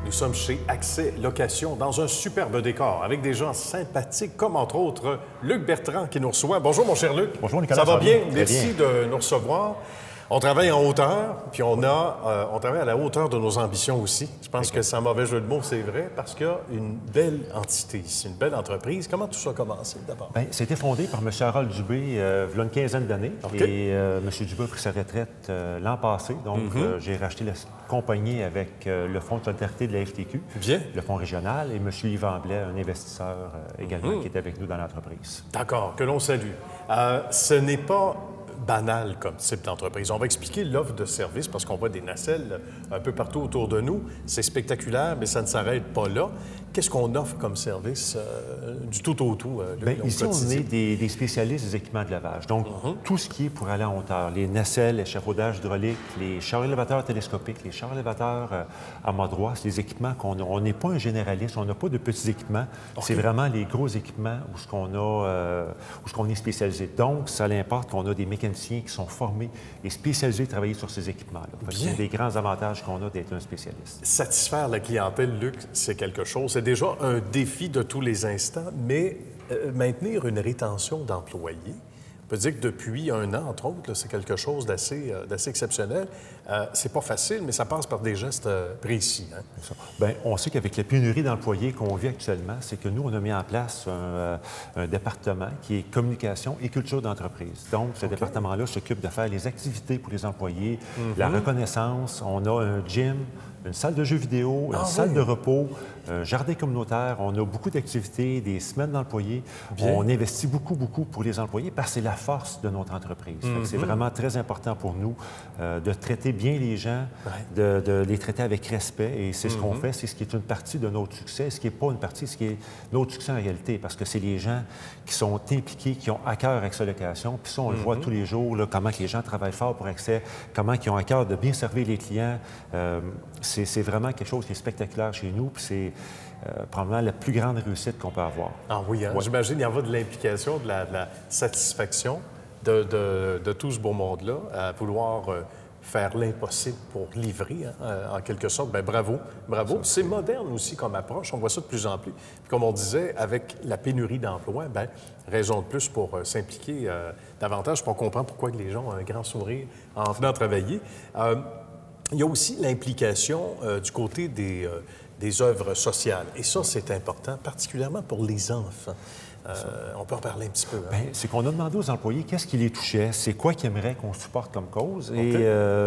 Nous sommes chez Accès Location dans un superbe décor avec des gens sympathiques comme entre autres Luc Bertrand qui nous reçoit. Bonjour mon cher Luc. Bonjour Nicolas. Ça va bien? Très Merci bien. de nous recevoir. On travaille en hauteur, puis on travaille à la hauteur de nos ambitions aussi. Je pense que c'est un mauvais jeu de mots, c'est vrai, parce qu'il y a une belle entité ici, une belle entreprise. Comment tout ça a commencé d'abord? Bien, c'était fondé par M. Harold Dubé il y a une quinzaine d'années. OK. Et M. Dubé a pris sa retraite l'an passé. Donc, j'ai racheté la compagnie avec le Fonds de solidarité de la FTQ, Bien. le Fonds régional, et M. Yvan Blais, un investisseur également, qui est avec nous dans l'entreprise. D'accord, que l'on salue. Ce n'est pas banal comme type d'entreprise. On va expliquer l'offre de service parce qu'on voit des nacelles un peu partout autour de nous. C'est spectaculaire, mais ça ne s'arrête pas là. Qu'est-ce qu'on offre comme service du tout au tout, Luc, Bien, au ici, on quotidien? est des spécialistes des équipements de lavage. Donc, tout ce qui est pour aller en hauteur, les nacelles, l'échafaudage hydraulique, les chars élévateurs télescopiques, les chars élévateurs à mât droit, c'est des équipements on n'est pas un généraliste, on n'a pas de petits équipements. C'est vraiment les gros équipements où ce qu'on est spécialisé. Donc, ça l'importe qu'on a des mécaniciens qui sont formés et spécialisés à travailler sur ces équipements-là. C'est des grands avantages qu'on a d'être un spécialiste. Satisfaire la clientèle, Luc, c'est quelque chose. C'est déjà un défi de tous les instants, mais maintenir une rétention d'employés, on peut dire que depuis un an, entre autres, là, c'est quelque chose d'assez exceptionnel. C'est pas facile, mais ça passe par des gestes précis. Hein? Bien, on sait qu'avec la pénurie d'employés qu'on vit actuellement, c'est que nous, on a mis en place un département qui est communication et culture d'entreprise. Donc, ce département-là s'occupe de faire les activités pour les employés, la reconnaissance. On a un gym, une salle de jeux vidéo, une salle de repos, un jardin communautaire. On a beaucoup d'activités, des semaines d'employés. On investit beaucoup pour les employés parce que c'est la force de notre entreprise. C'est vraiment très important pour nous de traiter bien les gens, de les traiter avec respect. Et c'est ce qu'on fait, c'est ce qui est une partie de notre succès, ce qui n'est pas une partie, ce qui est notre succès en réalité, parce que c'est les gens qui sont impliqués, qui ont à cœur Accès Location. Puis ça, on le voit tous les jours, là, comment que les gens travaillent fort pour Accès, comment ils ont à cœur de bien servir les clients. C'est vraiment quelque chose qui est spectaculaire chez nous, puis c'est probablement la plus grande réussite qu'on peut avoir. Ah oui, hein? J'imagine qu'il y en va de l'implication, de la satisfaction de tout ce beau monde-là, à vouloir faire l'impossible pour livrer, hein, en quelque sorte. Bien, bravo, bravo. C'est moderne aussi comme approche, on voit ça de plus en plus. Puis comme on disait, avec la pénurie d'emplois, bien, raison de plus pour s'impliquer davantage, pour comprendre pourquoi les gens ont un grand sourire en venant travailler. Il y a aussi l'implication du côté des œuvres sociales. Et ça, c'est important, particulièrement pour les enfants. On peut en parler un petit peu. Hein? Bien, c'est qu'on a demandé aux employés qu'est-ce qui les touchait, c'est quoi qu'ils aimeraient qu'on supporte comme cause. Et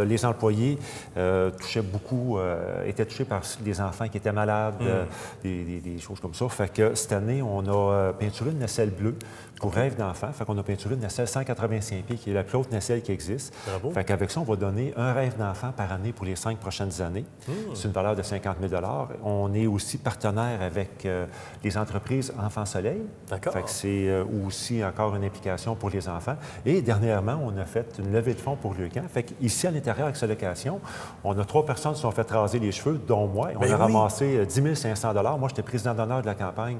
les employés étaient touchés par des enfants qui étaient malades, des choses comme ça. Fait que cette année, on a peinturé une nacelle bleue pour Rêve d'enfant. Fait qu'on a peinturé une nacelle 185 pieds, qui est la plus haute nacelle qui existe. Bravo. Fait qu'avec ça, on va donner un rêve d'enfant par année pour les 5 prochaines années. C'est une valeur de 50 000 $. On est aussi partenaire avec les entreprises Enfants Soleil. D'accord. Fait que c'est aussi encore une implication pour les enfants. Et dernièrement, on a fait une levée de fonds pour le camp. Fait qu'ici, à l'intérieur, avec Accès Location, on a 3 personnes qui se sont fait raser les cheveux, dont moi. On a ramassé 10 500 $. Moi, j'étais président d'honneur de la campagne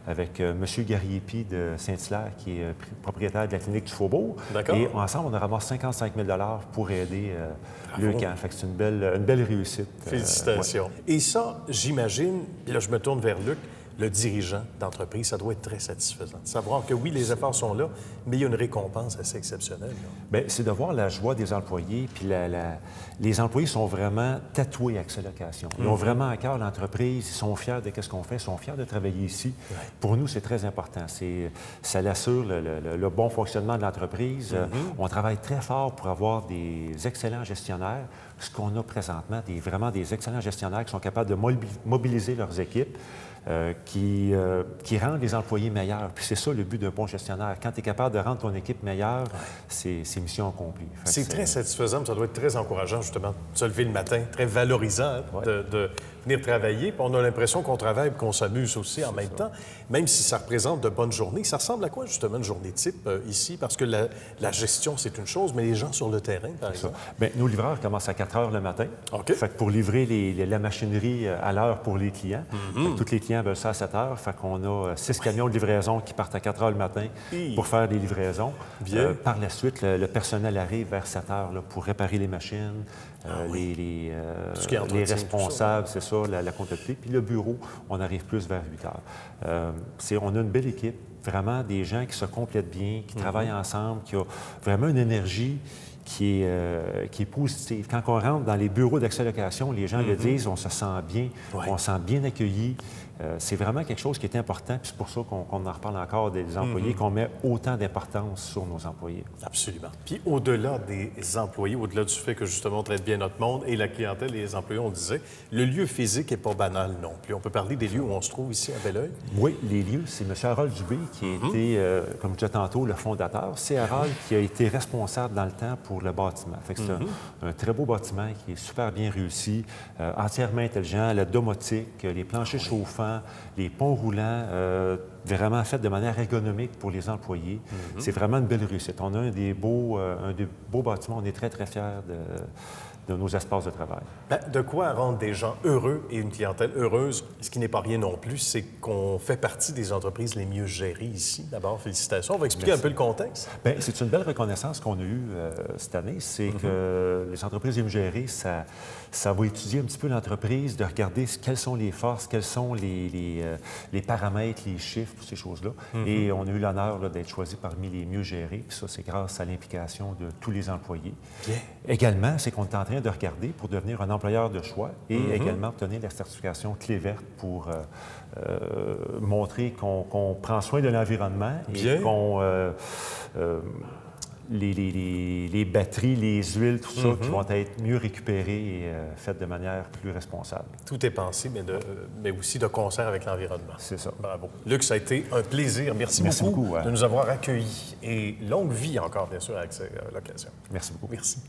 avec M. Gariepi de Saint-Hilaire, qui est propriétaire de la clinique du Faubourg. Et ensemble, on a ramassé 55 000 $ pour aider le camp. Fait que c'est une belle réussite. Félicitations. Et ça, j'imagine, puis là, je me tourne vers Luc, le dirigeant d'entreprise, ça doit être très satisfaisant. De savoir que oui, les efforts sont là, mais il y a une récompense assez exceptionnelle. Bien, c'est de voir la joie des employés, puis les employés sont vraiment tatoués à Accès Location. Ils ont vraiment à cœur l'entreprise, ils sont fiers de ce qu'on fait, ils sont fiers de travailler ici. Pour nous, c'est très important. Ça assure le bon fonctionnement de l'entreprise. On travaille très fort pour avoir des excellents gestionnaires. Ce qu'on a présentement, vraiment des excellents gestionnaires qui sont capables de mobiliser leurs équipes, qui rendent les employés meilleurs. Puis c'est ça le but d'un bon gestionnaire. Quand tu es capable de rendre ton équipe meilleure, c'est mission accomplie. C'est très satisfaisant, mais ça doit être très encourageant, justement, de se lever le matin, très valorisant de venir travailler. Puis on a l'impression qu'on travaille et qu'on s'amuse aussi en même temps, même si ça représente de bonnes journées. Ça ressemble à quoi, justement, une journée type ici? Parce que la gestion, c'est une chose, mais les gens sur le terrain, par exemple? Bien, nos livreurs commencent à 4 heures le matin. Fait que pour livrer la machinerie à l'heure pour les clients. Tous les clients clients veulent ça à 7 heures. Fait qu'on a 6 camions de livraison qui partent à 4 heures le matin pour faire des livraisons. Par la suite, le personnel arrive vers 7 heures là, pour réparer les machines, les responsables, c'est ça, la comptabilité. Puis le bureau, on arrive plus vers 8 heures. On a une belle équipe, vraiment des gens qui se complètent bien, qui travaillent ensemble, qui ont vraiment une énergie qui est positive. Quand on rentre dans les bureaux d'accès-location, les gens le disent, on se sent bien, on se sent bien accueilli. C'est vraiment quelque chose qui est important, puis c'est pour ça qu'on en reparle encore des employés, qu'on met autant d'importance sur nos employés. Absolument. Puis au-delà des employés, au-delà du fait que justement on traite bien notre monde et la clientèle et les employés, on disait, le lieu physique n'est pas banal non plus. On peut parler des lieux où on se trouve ici à Belleuil? Oui, les lieux, c'est M. Harold Dubé qui a été, comme je disais tantôt, le fondateur. C'est Harold qui a été responsable dans le temps pour le bâtiment. Fait que c'est un très beau bâtiment qui est super bien réussi, entièrement intelligent, la domotique, les planchers chauffants, les ponts roulants, vraiment fait de manière ergonomique pour les employés. C'est vraiment une belle réussite. On a un des beaux bâtiments. On est très, très fiers de nos espaces de travail. Bien, de quoi rendre des gens heureux et une clientèle heureuse, ce qui n'est pas rien non plus, c'est qu'on fait partie des entreprises les mieux gérées ici. D'abord, félicitations. On va expliquer un peu le contexte. Bien, c'est une belle reconnaissance qu'on a eue cette année. C'est que les entreprises les mieux gérées, ça va étudier un petit peu l'entreprise, de regarder quelles sont les forces, quels sont les paramètres, les chiffres, toutes ces choses-là. Et on a eu l'honneur d'être choisi parmi les mieux gérés. Puis ça, c'est grâce à l'implication de tous les employés. Bien. Également, c'est qu'on est en train de regarder pour devenir un employeur de choix et également obtenir la certification clé verte pour montrer qu'on prend soin de l'environnement et qu'on... les batteries, les huiles, tout ça, qui vont être mieux récupérées et faites de manière plus responsable. Tout est pensé, mais aussi de concert avec l'environnement. C'est ça. Bravo. Luc, ça a été un plaisir. Merci beaucoup de nous avoir accueillis. Et longue vie encore, bien sûr, avec cette occasion. Merci beaucoup. Merci.